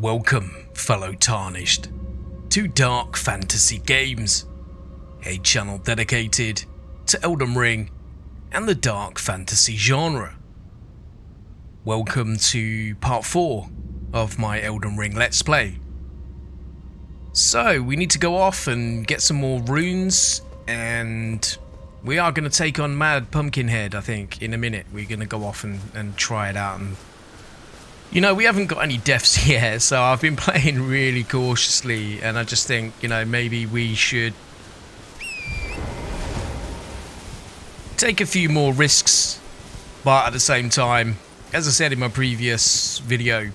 Welcome, fellow Tarnished, to Dark Fantasy Games, a channel dedicated to Elden Ring and the dark fantasy genre. Welcome to part 4 of my Elden Ring Let's Play. So, we need to go off and get some more runes, and we are going to take on Mad Pumpkinhead, I think, in a minute. We're going to go off and try it out. And you know, we haven't got any deaths yet, so I've been playing really cautiously, and I just think, you know, maybe we should take a few more risks, but at the same time, as I said in my previous video,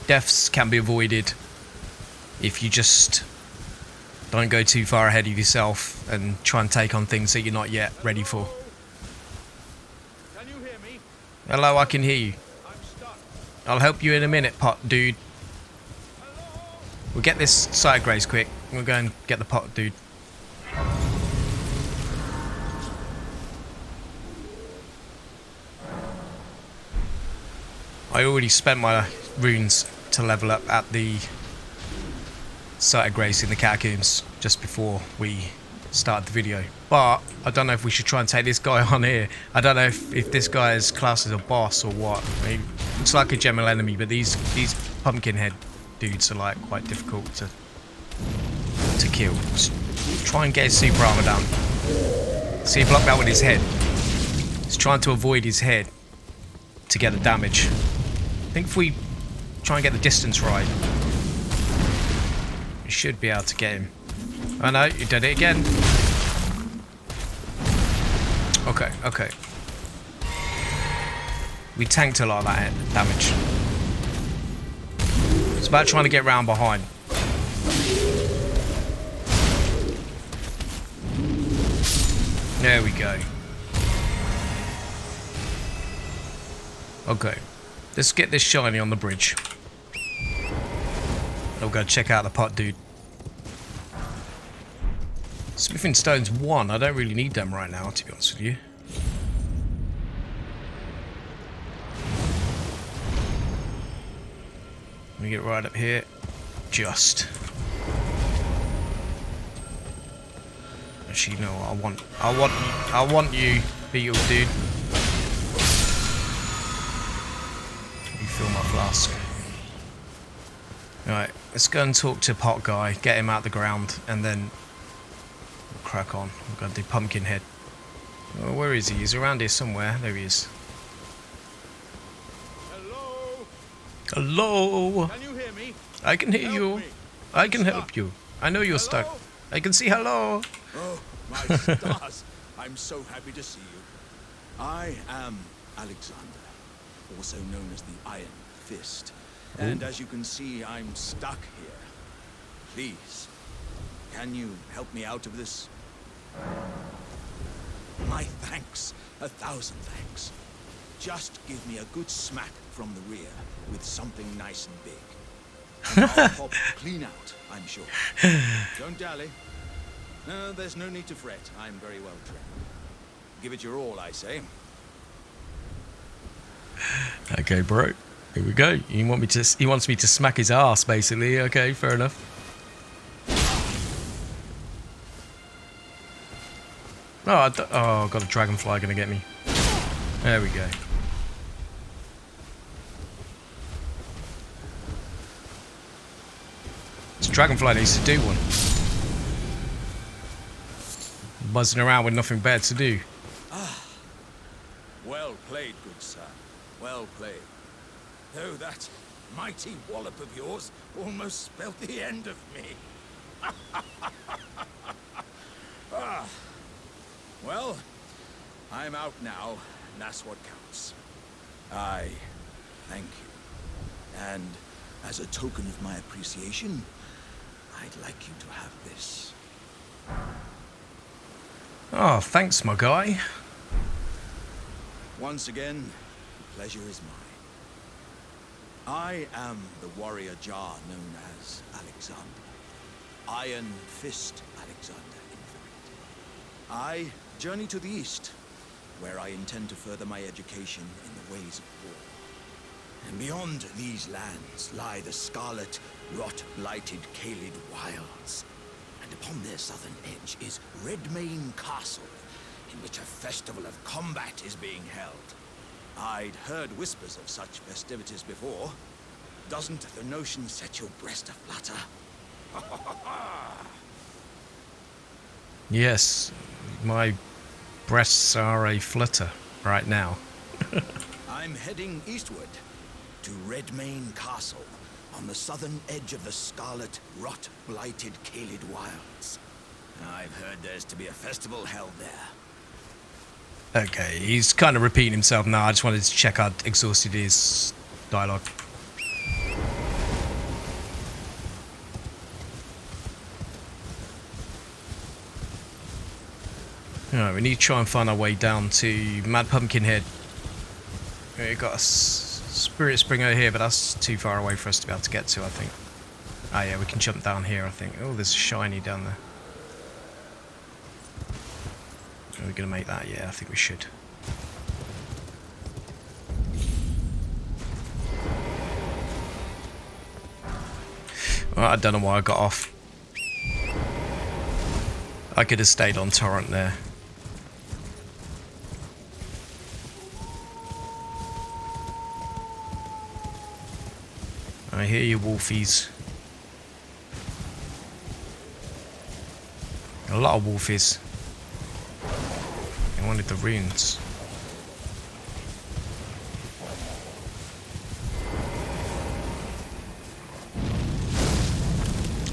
deaths can be avoided if you just don't go too far ahead of yourself and try and take on things that you're not yet ready for. Can you hear me? Hello, I can hear you. I'm stuck. I'll help you in a minute, pot dude. Hello? We'll get this side grace quick. We'll go and get the pot dude. I already spent my runes to level up at the site of grace in the catacombs just before we started the video. But I don't know if we should try and take this guy on here. I don't know if this guy is classed as a boss or what. I mean, looks like a general enemy, but these pumpkinhead dudes are like quite difficult to kill. Just try and get his super armor down. See, he blocked that with his head. He's trying to avoid his head to get the damage. I think if we try and get the distance right, we should be able to get him. Oh no, you did it again. Okay. We tanked a lot of that damage. It's about trying to get round behind. There we go. Okay. Let's get this shiny on the bridge. I'll go check out the pot dude. Smithing stones 1. I don't really need them right now, to be honest with you. Let me get right up here. Just. Actually, no. I want you, beetle dude. Fill my flask. Alright, let's go and talk to Pot Guy, get him out the ground, and then we'll crack on. We're going to do Pumpkinhead. Oh, where is he? He's around here somewhere. There he is. Hello? Hello? Can you hear me? I can hear Help you. me. I can Stuck. help you. I know you're Hello? stuck. I can see hello. Oh, my stars. I'm so happy to see you. I am Alexander, also known as the Iron Fist. And as you can see, I'm stuck here. Please, can you help me out of this? My thanks. 1,000 thanks. Just give me a good smack from the rear with something nice and big. And I'll pop clean out, I'm sure. Don't dally. No, there's no need to fret. I'm very well trained. Give it your all, I say. Okay, bro. Here we go. He wants me to smack his ass, basically. Okay, fair enough. Oh, I've got a dragonfly gonna get me. There we go. This dragonfly needs to do one. Buzzing around with nothing better to do. Well played, good sir. Well played. Though that mighty wallop of yours almost spelled the end of me. Well, I'm out now, and that's what counts. I thank you. And as a token of my appreciation, I'd like you to have this. Oh, thanks, my guy. Once again, the pleasure is mine. I am the warrior Jar known as Alexander. Iron Fist Alexander, in fact. I journey to the east, where I intend to further my education in the ways of war. And beyond these lands lie the scarlet, rot-blighted Caelid wilds. And upon their southern edge is Redmane Castle, in which a festival of combat is being held. I'd heard whispers of such festivities before. Doesn't the notion set your breast aflutter? Yes, my breasts are a flutter right now. I'm heading eastward to Redmane Castle on the southern edge of the scarlet, rot-blighted Caelid wilds. I've heard there's to be a festival held there. Okay, he's kind of repeating himself now. I just wanted to check I'd exhausted his dialogue. Alright, we need to try and find our way down to Mad Pumpkinhead. We've got a Spirit Spring over here, but that's too far away for us to be able to get to, I think. Ah, yeah, we can jump down here, I think. Oh, there's a shiny down there. Are we going to make that? Yeah, I think we should. Well, I don't know why I got off. I could have stayed on Torrent there. I hear you, wolfies. A lot of wolfies. I wanted the runes.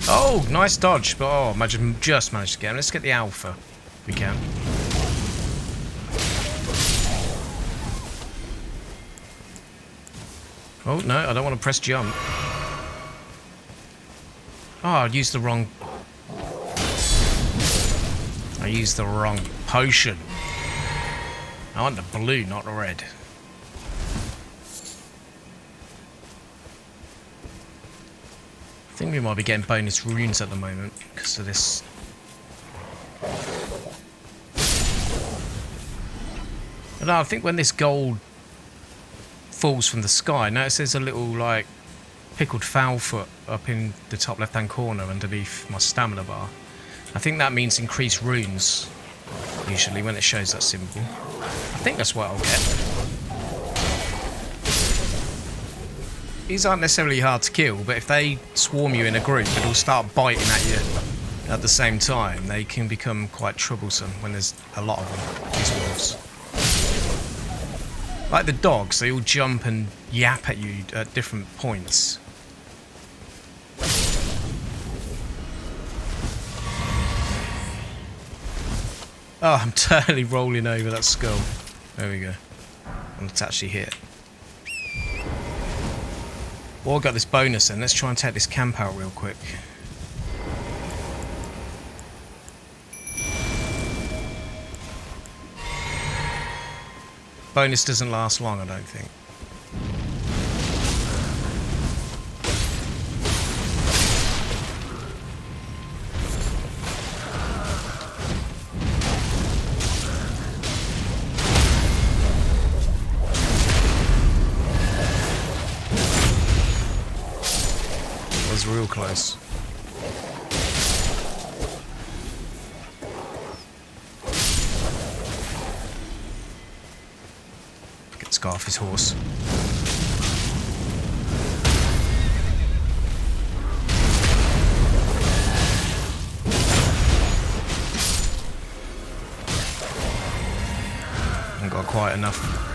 Oh, nice dodge. But oh, I just managed to get him. Let's get the alpha. If we can. Oh, no, I don't want to press jump. Oh, I used the wrong... I used the wrong potion. I want the blue, not the red. I think we might be getting bonus runes at the moment because of this. But no, I think when this gold falls from the sky, notice there's a little like pickled foul foot up in the top left hand corner underneath my stamina bar. I think that means increased runes usually when it shows that symbol. I think that's what I'll get. These aren't necessarily hard to kill, but if they swarm you in a group, it'll start biting at you at the same time. They can become quite troublesome when there's a lot of them, these wolves. Like the dogs, they all jump and yap at you at different points. Oh, I'm totally rolling over that skull. There we go. I want to actually hit. Well, I got this bonus then. Let's try and take this camp out real quick. Bonus doesn't last long, I don't think. Was real close. Get Scarf his horse. Haven't got quite enough.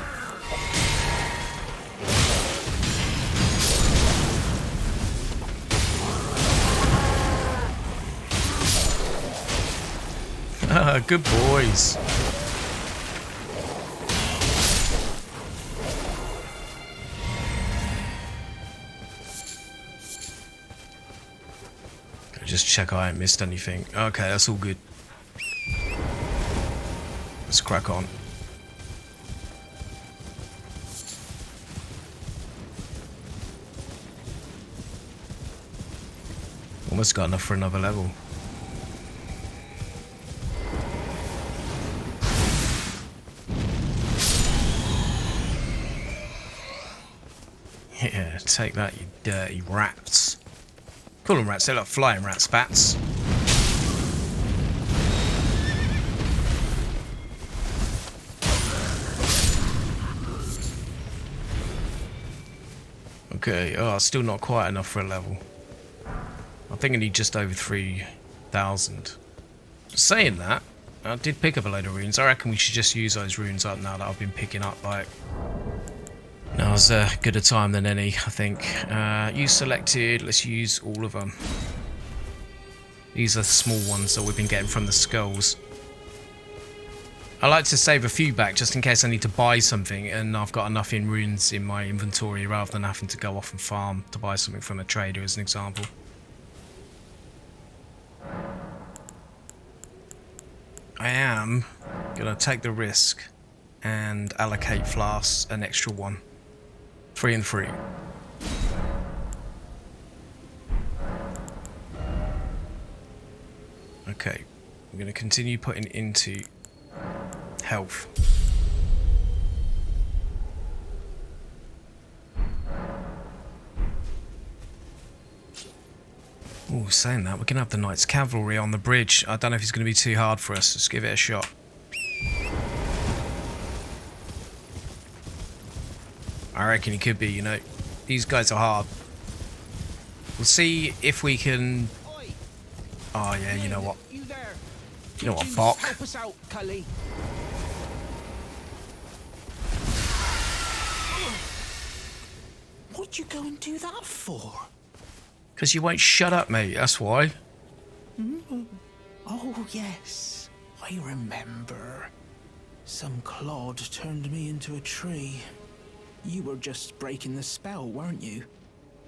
Good boys. Just check I ain't missed anything. Okay, that's all good. Let's crack on. Almost got enough for another level. take that, you dirty rats. Call them rats, they're like flying rat spats. Okay, oh, still not quite enough for a level. I think I need just over 3,000. Saying that, I did pick up a load of runes. I reckon we should just use those runes up now that I've been picking up. Like, now's as good a time than any, I think. Use selected. Let's use all of them. These are the small ones that we've been getting from the skulls. I like to save a few back just in case I need to buy something and I've got enough in runes in my inventory rather than having to go off and farm to buy something from a trader, as an example. I am going to take the risk and allocate flasks an extra one. 3 and 3. Okay, I'm going to continue putting into health. Oh, saying that, we can have the Knight's Cavalry on the bridge. I don't know if it's going to be too hard for us. Let's give it a shot. I reckon it could be, you know. These guys are hard. We'll see if we can... Oh, yeah, you know what? You know what, Bok? Help us out, Cully. What'd you go and do that for? Because you won't shut up, mate, that's why. Oh, yes. I remember. Some clod turned me into a tree. You were just breaking the spell, weren't you?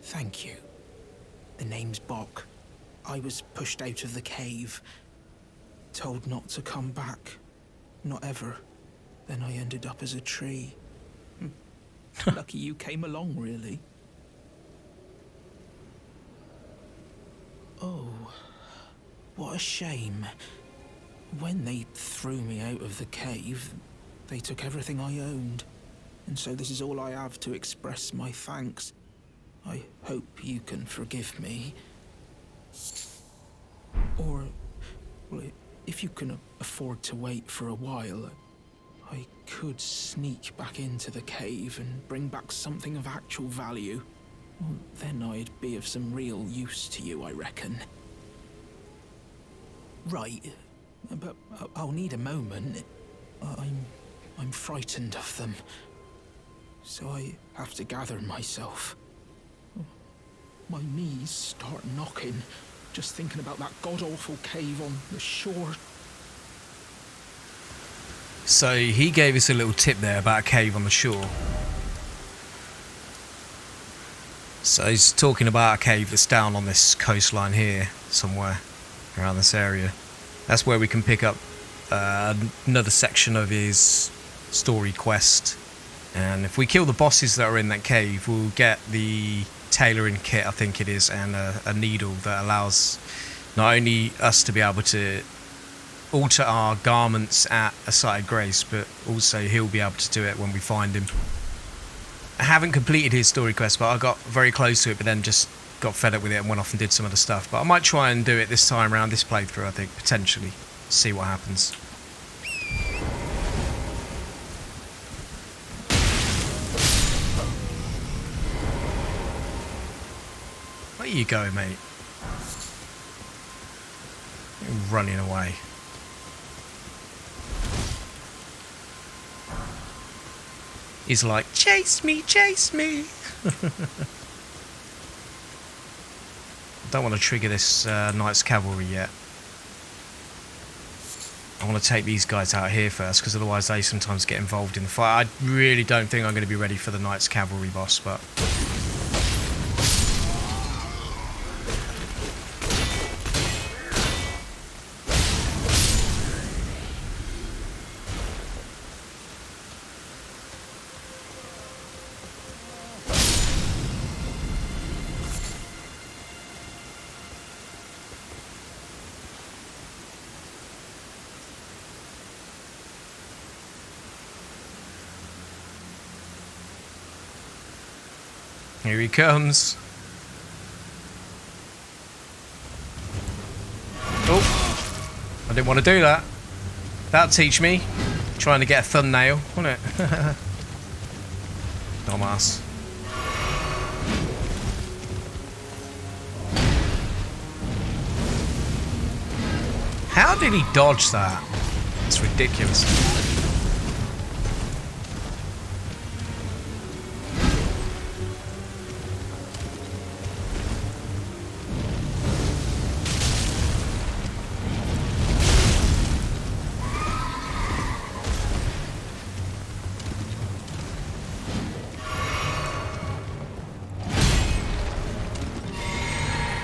Thank you. The name's Bok. I was pushed out of the cave. Told not to come back. Not ever. Then I ended up as a tree. Lucky you came along, really. Oh, what a shame. When they threw me out of the cave, they took everything I owned. And so this is all I have to express my thanks. I hope you can forgive me. Or, well, if you can afford to wait for a while, I could sneak back into the cave and bring back something of actual value. Well, then I'd be of some real use to you, I reckon. Right, but I'll need a moment. I'm frightened of them, so I have to gather myself. My knees start knocking, just thinking about that god-awful cave on the shore. So he gave us a little tip there about a cave on the shore. So he's talking about a cave that's down on this coastline here, somewhere around this area. That's where we can pick up another section of his story quest. And if we kill the bosses that are in that cave, we'll get the tailoring kit, I think it is, and a needle that allows not only us to be able to alter our garments at a site of grace, but also he'll be able to do it when we find him. I haven't completed his story quest, but I got very close to it, but then just got fed up with it and went off and did some other stuff. But I might try and do it this time around, this playthrough, I think, potentially. See what happens. Where are you going, mate? You're running away. He's like, chase me, chase me. Don't want to trigger this Knight's Cavalry yet. I want to take these guys out here first, because otherwise they sometimes get involved in the fight. I really don't think I'm going to be ready for the Knight's Cavalry boss, but... Here he comes. Oh, I didn't want to do that. That'll teach me. Trying to get a thumbnail, won't it? Dumbass. How did he dodge that? It's ridiculous.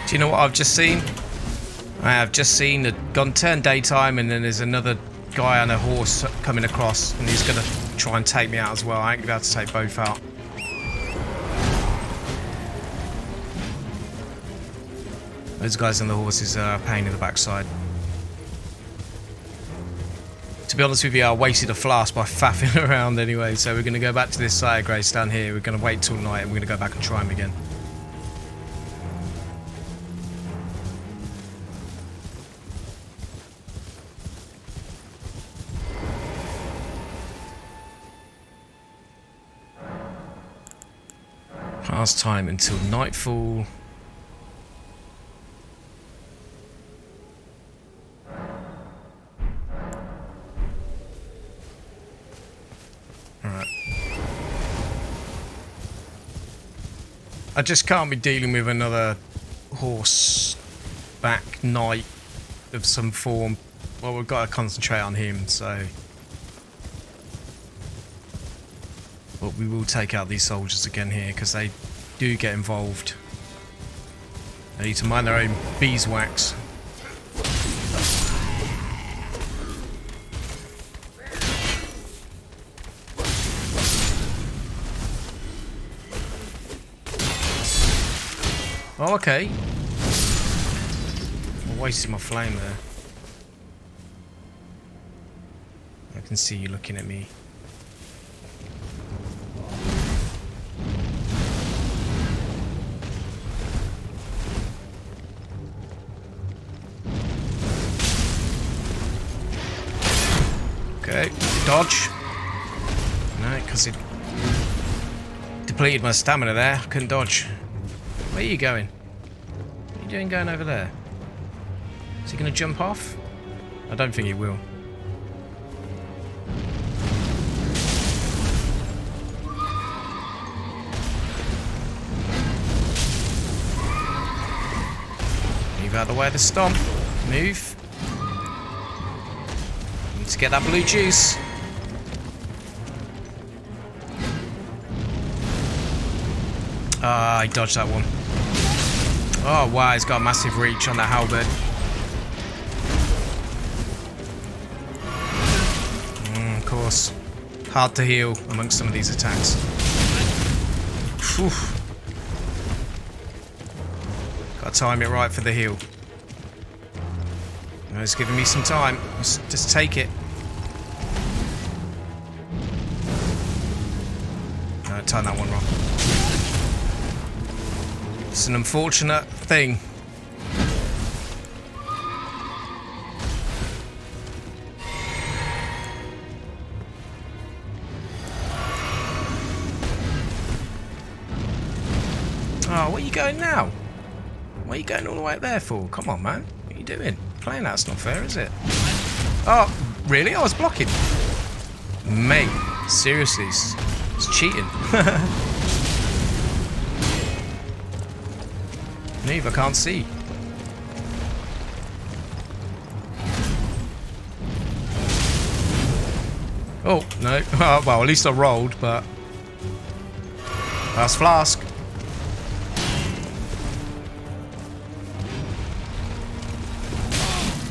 Do you know what I've just seen? I have just seen the gun turn daytime, and then there's another guy on a horse coming across, and he's gonna try and take me out as well. I ain't gonna be able to take both out. Those guys on the horses are a pain in the backside. To be honest with you, I wasted a flask by faffing around anyway, so we're gonna go back to this site of grace down here. We're gonna wait till night, and we're gonna go back and try him again. Past time until nightfall. Alright. I just can't be dealing with another horseback knight of some form. Well, we've got to concentrate on him, so... But we will take out these soldiers again here, because they do get involved. They need to mind their own beeswax. Oh, okay. I wasted my flame there. I can see you looking at me. Okay, dodge. No, because it depleted my stamina there. I couldn't dodge. Where are you going? What are you doing going over there? Is he going to jump off? I don't think he will. Move out of the way of the stomp. Move. Need to get that blue juice. Ah, I dodged that one. Oh wow, he's got a massive reach on that halberd. Of course. Hard to heal amongst some of these attacks. Whew. Gotta time it right for the heal. No, it's giving me some time. Just take it. No, turn that one wrong. It's an unfortunate thing. Oh, where are you going now? What are you going all the way up there for? Come on, man. What are you doing? Playing that's not fair, is it? Oh, really? I was blocking. Mate, seriously, it's cheating. Move, I can't see. Oh, no. Oh, well, at least I rolled, but... Last flask.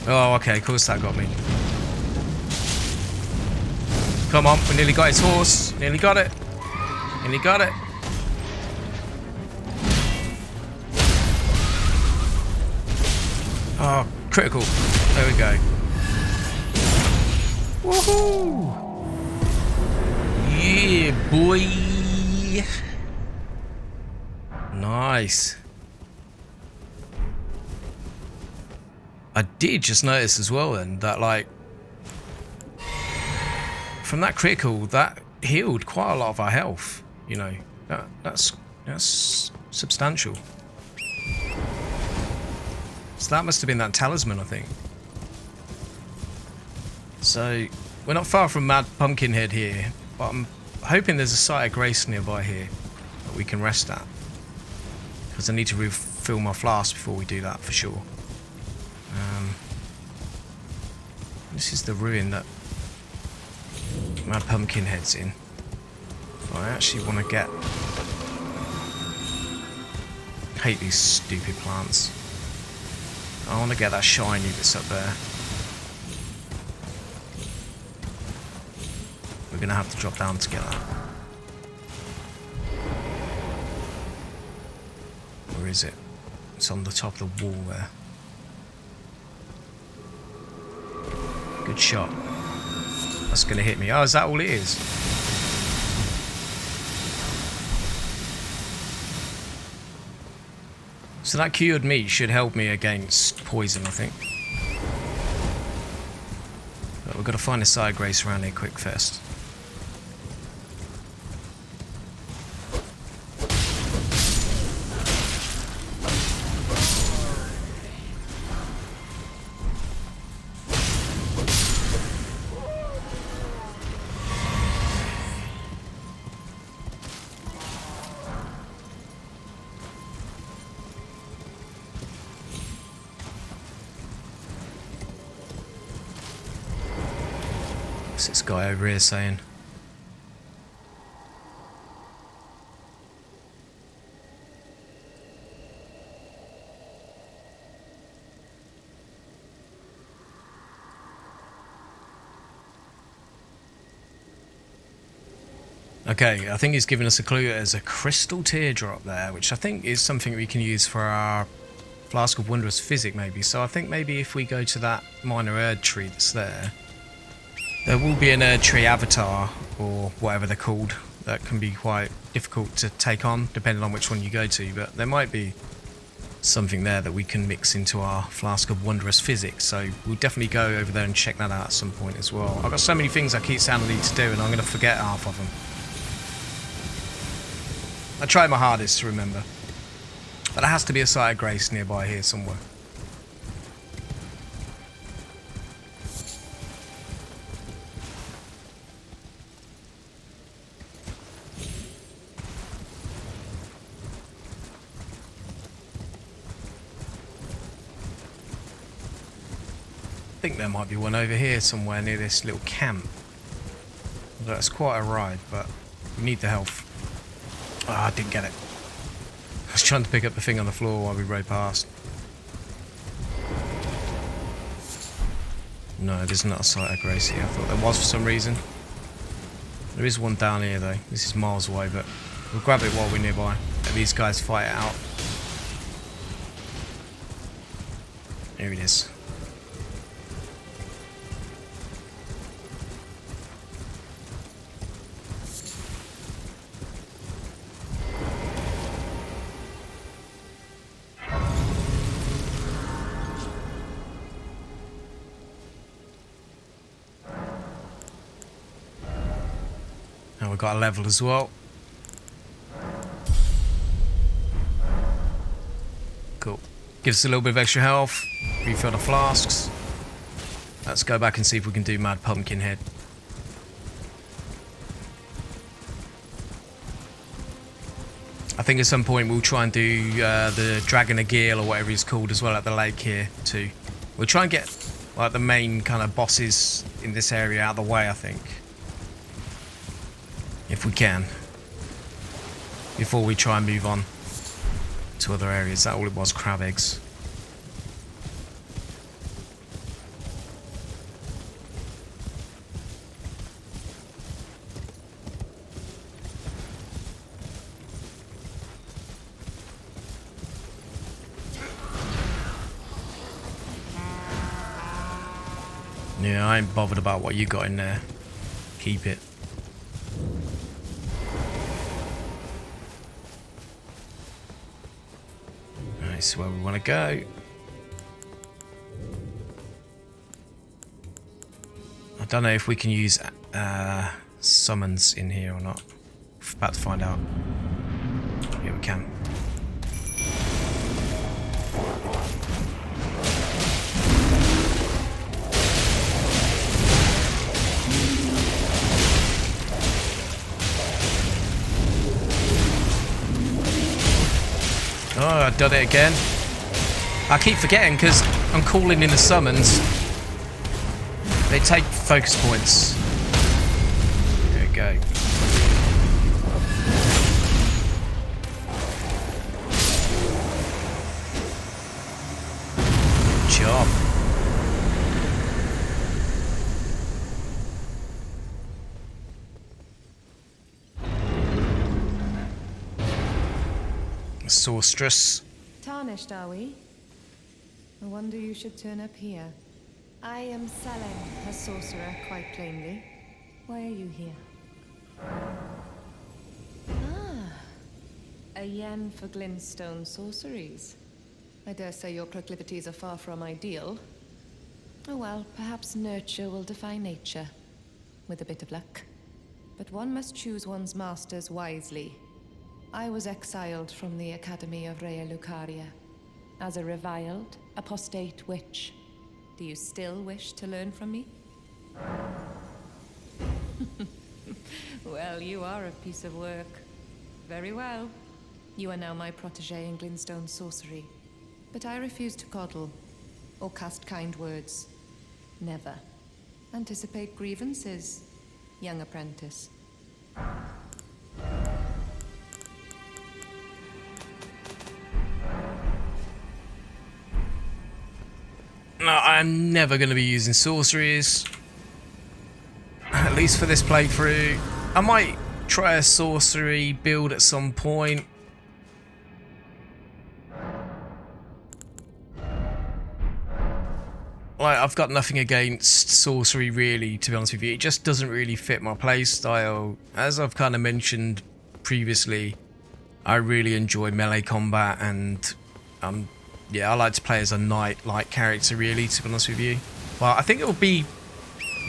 Oh, okay, of course that got me. Come on, we nearly got his horse. Nearly got it. Nearly got it. Oh, critical. There we go. Woohoo! Yeah, boy. Nice. I did just notice as well then that, like, from that critical, that healed quite a lot of our health. You know, that's substantial. So that must have been that talisman, I think. So we're not far from Mad Pumpkinhead here, but I'm hoping there's a site of grace nearby here that we can rest at. Because I need to refill my flask before we do that for sure. This is the ruin that Mad Pumpkinhead's in. I actually want to get... I hate these stupid plants. I want to get that shiny that's up there. We're going to have to drop down to get that. Where is it? It's on the top of the wall there. Good shot. That's going to hit me. Oh, is that all it is? So that cured meat should help me against poison, I think. But we've got to find a side grace around here quick first. What's this guy over here saying? Okay, I think he's given us a clue. There's a crystal teardrop there, which I think is something we can use for our Flask of Wondrous Physic maybe. So I think maybe if we go to that minor Erd tree that's there, there will be an Erd tree avatar, or whatever they're called, that can be quite difficult to take on, depending on which one you go to, but there might be something there that we can mix into our Flask of Wondrous Physic, so we'll definitely go over there and check that out at some point as well. I've got so many things I keep saying I need to do, and I'm going to forget half of them. I try my hardest to remember. But there has to be a site of grace nearby here somewhere. I think there might be one over here somewhere near this little camp. That's quite a ride, but we need the health. Ah, I didn't get it. I was trying to pick up the thing on the floor while we rode past. No, there's not a site of grace here. I thought there was for some reason. There is one down here though. This is miles away, but we'll grab it while we're nearby. Let these guys fight it out. Here it is. Now we've got a level as well. Cool. Gives us a little bit of extra health. Refill the flasks. Let's go back and see if we can do Mad Pumpkinhead. I think at some point we'll try and do the Dragon of Geel or whatever he's called as well at the lake here too. We'll try and get like the main kind of bosses in this area out of the way, I think. If we can. Before we try and move on to other areas. That all it was, crab eggs. Yeah, I ain't bothered about what you got in there. Keep it. This is where we want to go. I don't know if we can use summons in here or not. We're about to find out. Yeah, we can. Oh, I've done it again. I keep forgetting because I'm calling in the summons. They take focus points. There we go. Good job. Sorceress. Tarnished, are we? I wonder you should turn up here. I am Selling, a sorcerer, quite plainly. Why are you here? Ah, a yen for glintstone sorceries. I dare say your proclivities are far from ideal. Oh well, perhaps nurture will defy nature, with a bit of luck. But one must choose one's masters wisely. I was exiled from the Academy of Rea Lucaria as a reviled, apostate witch. Do you still wish to learn from me? Well, you are a piece of work. Very well. You are now my protégé in glintstone sorcery. But I refuse to coddle or cast kind words. Never. Anticipate grievances, young apprentice. No, I'm never going to be using sorceries. At least for this playthrough. I might try a sorcery build at some point. Like, I've got nothing against sorcery really, to be honest with you. It just doesn't really fit my playstyle. As I've kind of mentioned previously, I really enjoy melee combat and yeah, I like to play as a knight-like character, really, to be honest with you. Well, I think it will be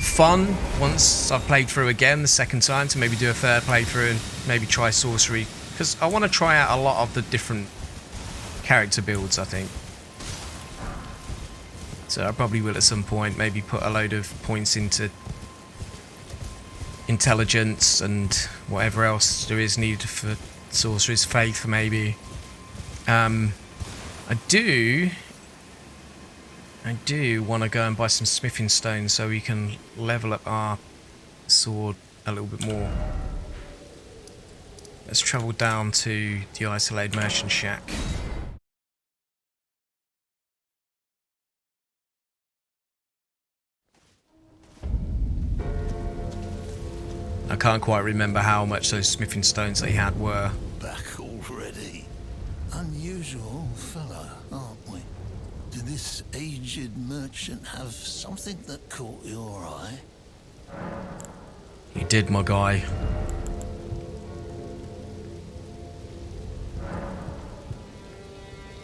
fun once I've played through again the second time to maybe do a third playthrough and maybe try sorcery. Because I want to try out a lot of the different character builds, I think. So I probably will at some point maybe put a load of points into intelligence and whatever else there is needed for sorcerer's faith, maybe. I do want to go and buy some smithing stones so we can level up our sword a little bit more. Let's travel down to the isolated merchant shack. I can't quite remember how much those smithing stones they had were. Back already? Unusual fellow, aren't we? Did this aged merchant have something that caught your eye? He did, my guy.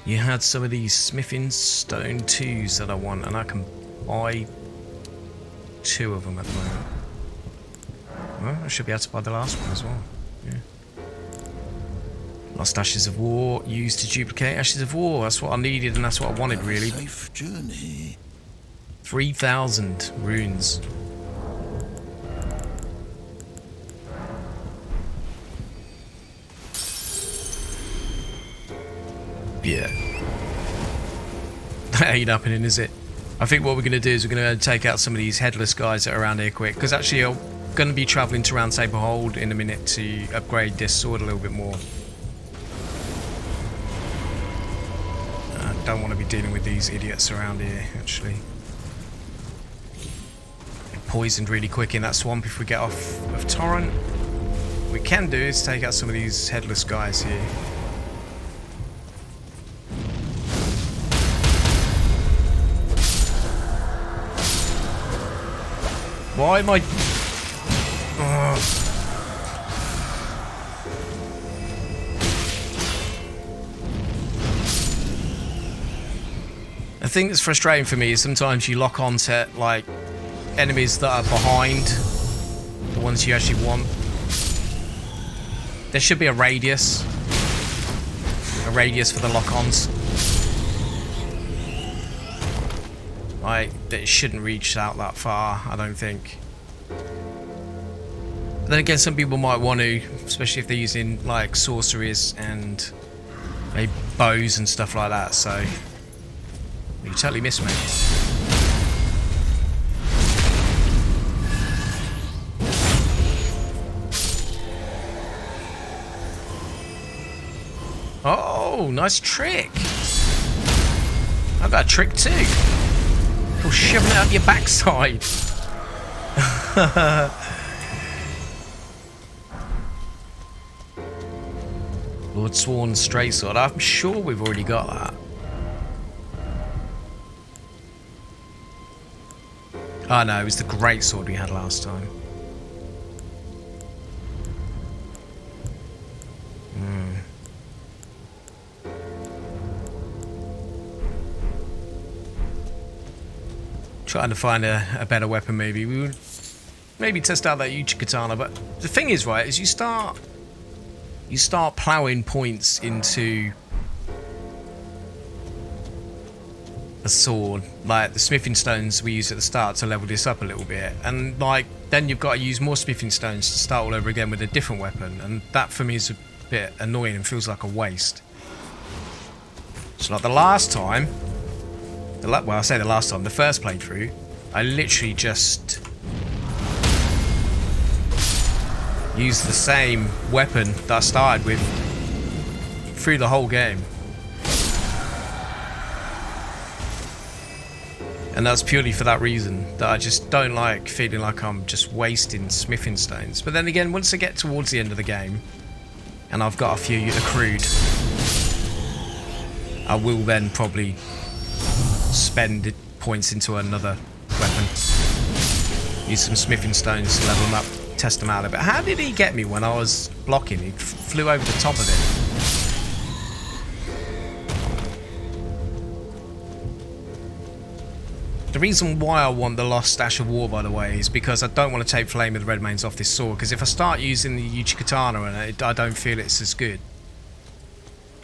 You had some of these smithing stone 2s that I want, and I can buy 2 of them at the moment. Well, I should be able to buy the last one as well. Yeah. Lost Ashes of War, used to duplicate Ashes of War. That's what I needed and that's what I wanted, really. Safe journey. 3,000 runes. Yeah. That ain't happening, is it? I think what we're going to do is we're going to take out some of these headless guys that are around here quick. Because actually I'm going to be travelling to Round Table Hold in a minute to upgrade this sword a little bit more. I don't want to be dealing with these idiots around here, actually. Get poisoned really quick in that swamp if we get off of Torrent. What we can do is take out some of these headless guys here. Why am I... The thing that's frustrating for me is sometimes you lock onto like enemies that are behind the ones you actually want. There should be a radius for the lock-ons. Like, it shouldn't reach out that far, I don't think. But then again, some people might want to, especially if they're using like sorceries and maybe bows and stuff like that. So you totally missed me. Oh, nice trick. I got a trick too. You're shoving it up your backside. Lord Sworn Straight Sword. I'm sure we've already got that. Oh no, it was the Great Sword we had last time. Trying to find a better weapon maybe. We would maybe test out that Uchi Katana, but the thing is, right, is you start ploughing points into a sword, like the smithing stones we used at the start to level this up a little bit, and like then you've got to use more smithing stones to start all over again with a different weapon, and that for me is a bit annoying and feels like a waste. So like the last time, well, I say the last time, the first playthrough, I literally just used the same weapon that I started with through the whole game. And that's purely for that reason, that I just don't like feeling like I'm just wasting smithing stones. But then again, once I get towards the end of the game, and I've got a few accrued, I will then probably spend points into another weapon. Use some smithing stones to level them up, test them out a bit. How did he get me when I was blocking? He flew over the top of it. The reason why I want the Lost Ash of War, by the way, is because I don't want to take Flame of the Redmanes off this sword, because if I start using the Uchi Katana and I don't feel it's as good.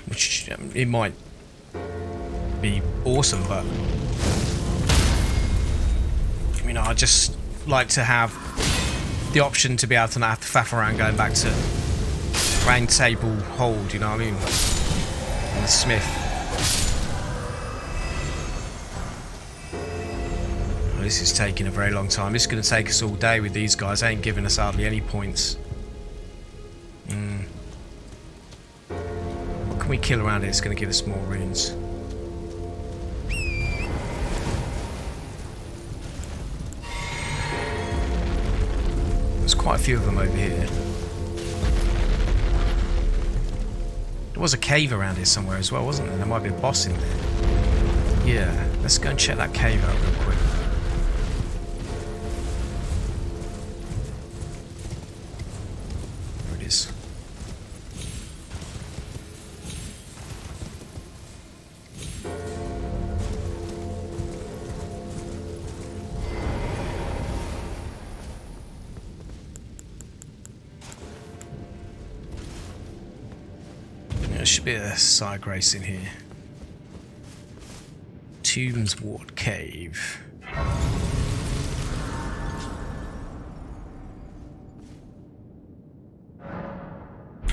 Which it might be awesome, but you know, I just like to have the option to be able to not have to faff around going back to round table hold, you know what I mean? And the smith. Oh, this is taking a very long time. This is going to take us all day with these guys. They ain't giving us hardly any points. What can we kill around here? It's going to give us more runes. There's quite a few of them over here. There was a cave around here somewhere as well, wasn't there? There might be a boss in there. Yeah, let's go and check that cave out real quick. There it is. There should be a side grace in here. Tombs Ward Cave.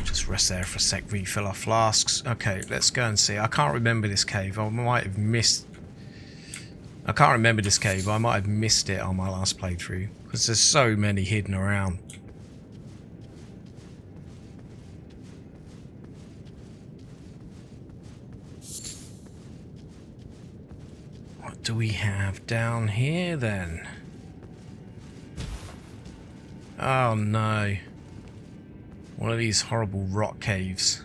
Just rest there for a sec, refill our flasks. Okay, let's go and see. I can't remember this cave. I might have missed... I can't remember this cave. I might have missed it on my last playthrough, because there's so many hidden around. What do we have down here then? Oh no. One of these horrible rock caves.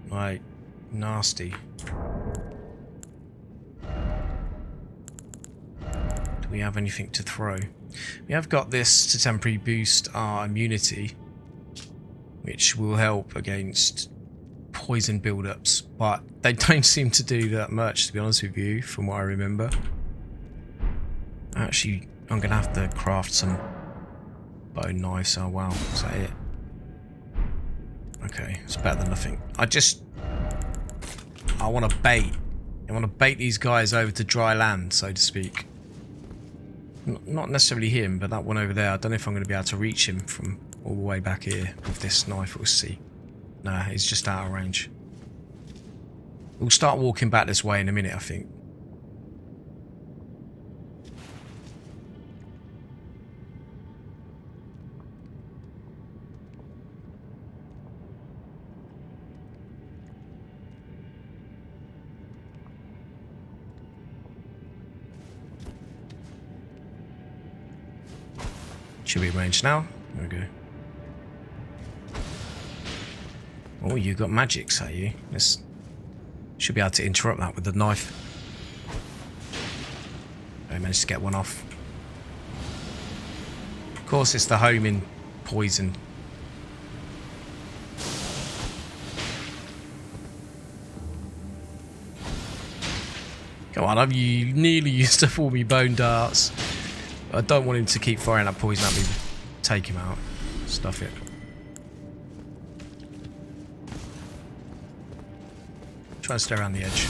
Like, nasty. Do we have anything to throw? We have got this to temporarily boost our immunity, which will help against poison build-ups, but they don't seem to do that much, to be honest with you, from what I remember. Actually, I'm gonna have to craft some bone knives. Oh wow, is that it? Okay, it's better than nothing. I want to bait. I want to bait these guys over to dry land, so to speak. Not necessarily him, but that one over there. I don't know if I'm going to be able to reach him from all the way back here with this knife. We'll see. Nah, he's just out of range. We'll start walking back this way in a minute, I think. Should be arranged now. There we go. Oh, you got magics, are you? This should be able to interrupt that with the knife. I managed to get one off. Of course, it's the homing poison. Come on, you nearly used up all my bone darts. I don't want him to keep firing that poison at me. Take him out. Stuff it. Try and stay around the edge.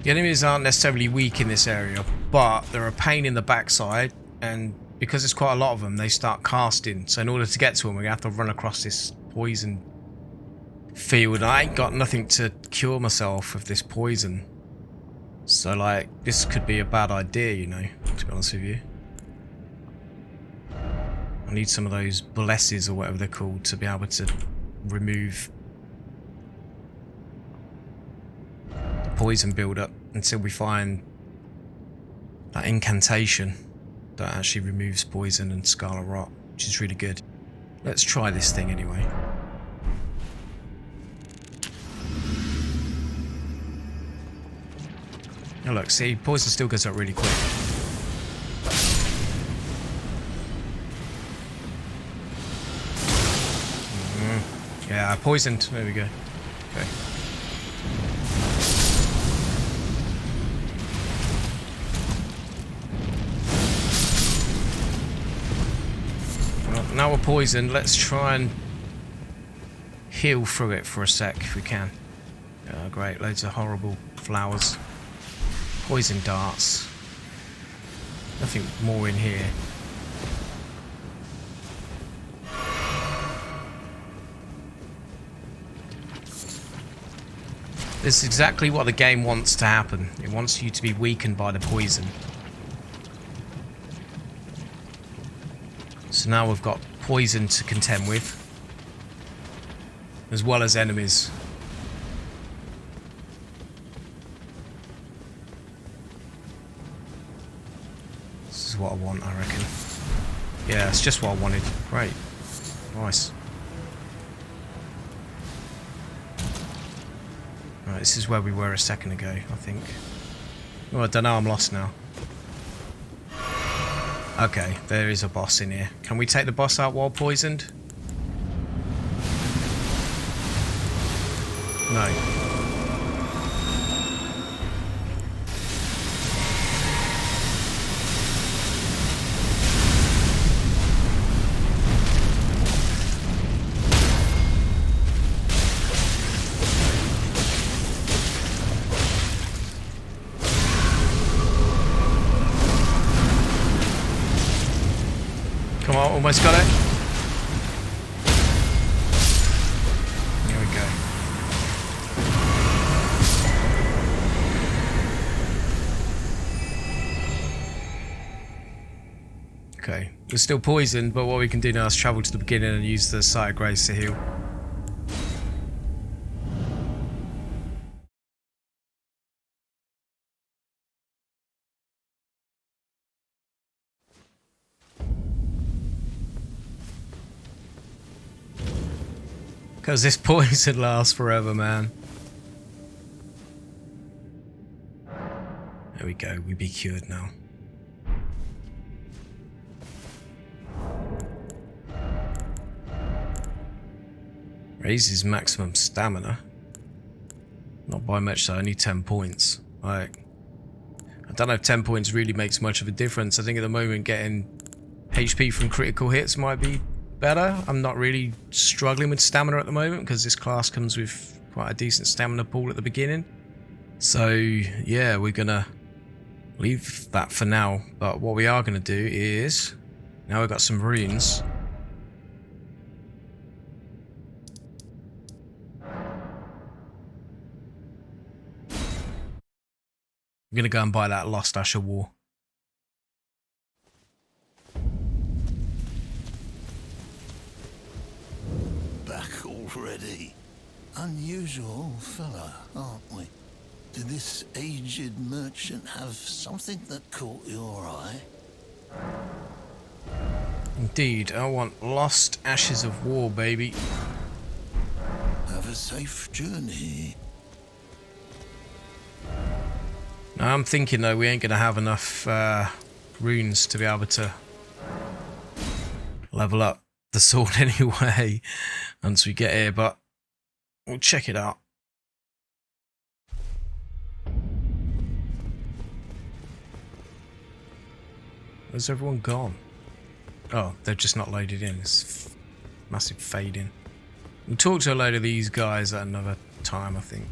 The enemies aren't necessarily weak in this area, but they're a pain in the backside, and because there's quite a lot of them, they start casting. So in order to get to them, we're going to have to run across this poison field. I ain't got nothing to cure myself of this poison. So, like, this could be a bad idea, you know, to be honest with you. I need some of those blesses, or whatever they're called, to be able to remove the poison build-up until we find that incantation that actually removes poison and scarlet rot, which is really good. Let's try this thing anyway. Oh look, see, poison still goes up really quick. Yeah, poisoned. There we go. Okay. Well, now we're poisoned. Let's try and heal through it for a sec if we can. Great, loads of horrible flowers. Poison darts. Nothing more in here. This is exactly what the game wants to happen. It wants you to be weakened by the poison. So now we've got poison to contend with, as well as enemies. What I want, I reckon. Yeah, it's just what I wanted. Great. Nice. Right, this is where we were a second ago, I think. Oh, I don't know, I'm lost now. Okay, there is a boss in here. Can we take the boss out while poisoned? No. Come on, almost got it. Here we go. Okay, we're still poisoned, but what we can do now is travel to the beginning and use the Site of Grace to heal. Because this poison lasts forever, man. There we go, we be cured now. Raises maximum stamina. Not by much, so only 10 points. Like, I don't know if 10 points really makes much of a difference. I think at the moment getting HP from critical hits might be better. I'm not really struggling with stamina at the moment because this class comes with quite a decent stamina pool at the beginning. So yeah, we're gonna leave that for now. But what we are gonna do is, now we've got some runes. I'm gonna go and buy that Lost Ash of War. Back already? Unusual fella, aren't we? Did this aged merchant have something that caught your eye? Indeed, I want Lost Ashes of War, baby. Have a safe journey. Now, I'm thinking though we ain't gonna have enough runes to be able to level up the sword anyway once we get here, but we'll check it out. Where's everyone gone? Oh, they're just not loaded in. It's massive fade in. We'll talk to a load of these guys at another time, I think.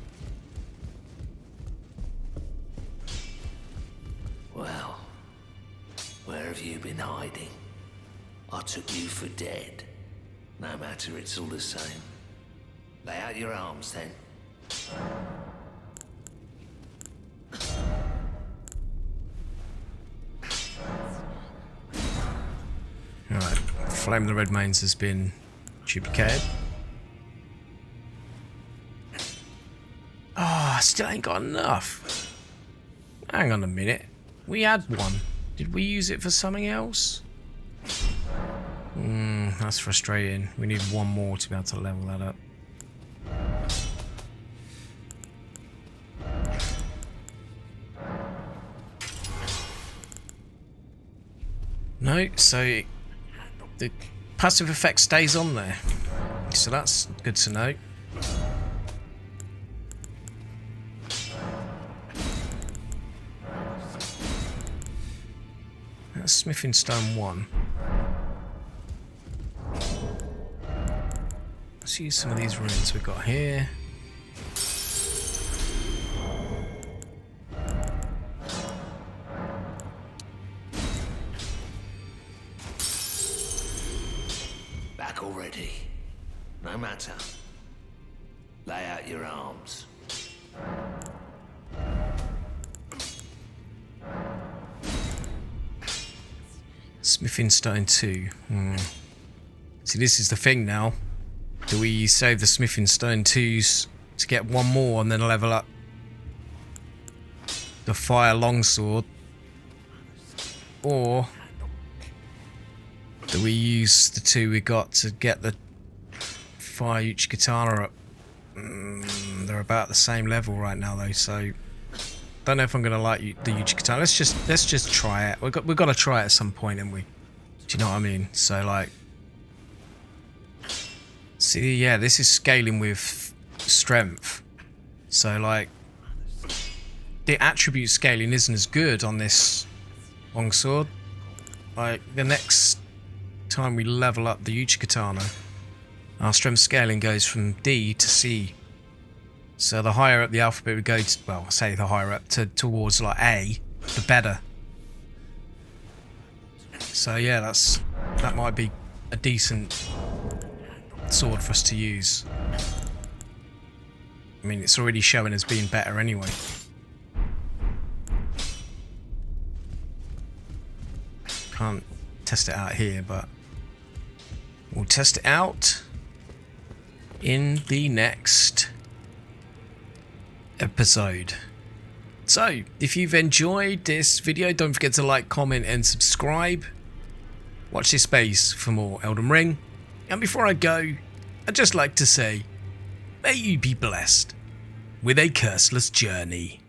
Well, where have you been hiding? I took you for dead. No matter, it's all the same. Lay out your arms then. Alright, Flame of the Red Mains has been duplicated. Oh, I still ain't got enough. Hang on a minute. We had one. Did we use it for something else? That's frustrating. We need one more to be able to level that up. No, so the passive effect stays on there. So that's good to know. That's Smithing Stone 1. Let's use some of these runes we've got here. Back already. No matter. Lay out your arms. Smithing Stone 2. See, this is the thing now. Do we save the Smithing Stone 2s to get one more and then level up the Fire Longsword? Or do we use the 2 we got to get the Fire Uchi-Katana up? They're about the same level right now though, so don't know if I'm gonna like the Uchi-Katana. Let's just try it. We've got to try it at some point, haven't we? Do you know what I mean? So like, see, yeah, this is scaling with strength. So like, the attribute scaling isn't as good on this longsword. Like, the next time we level up the Uchi-Katana, our strength scaling goes from D to C. So the higher up the alphabet we go to, well, I say the higher up towards like A, the better. So yeah, that might be a decent sword for us to use. I mean, it's already showing as being better anyway. Can't test it out here, but we'll test it out in the next episode. So, if you've enjoyed this video, don't forget to like, comment and subscribe. Watch this space for more Elden Ring. And before I go, I'd just like to say, may you be blessed with a curseless journey.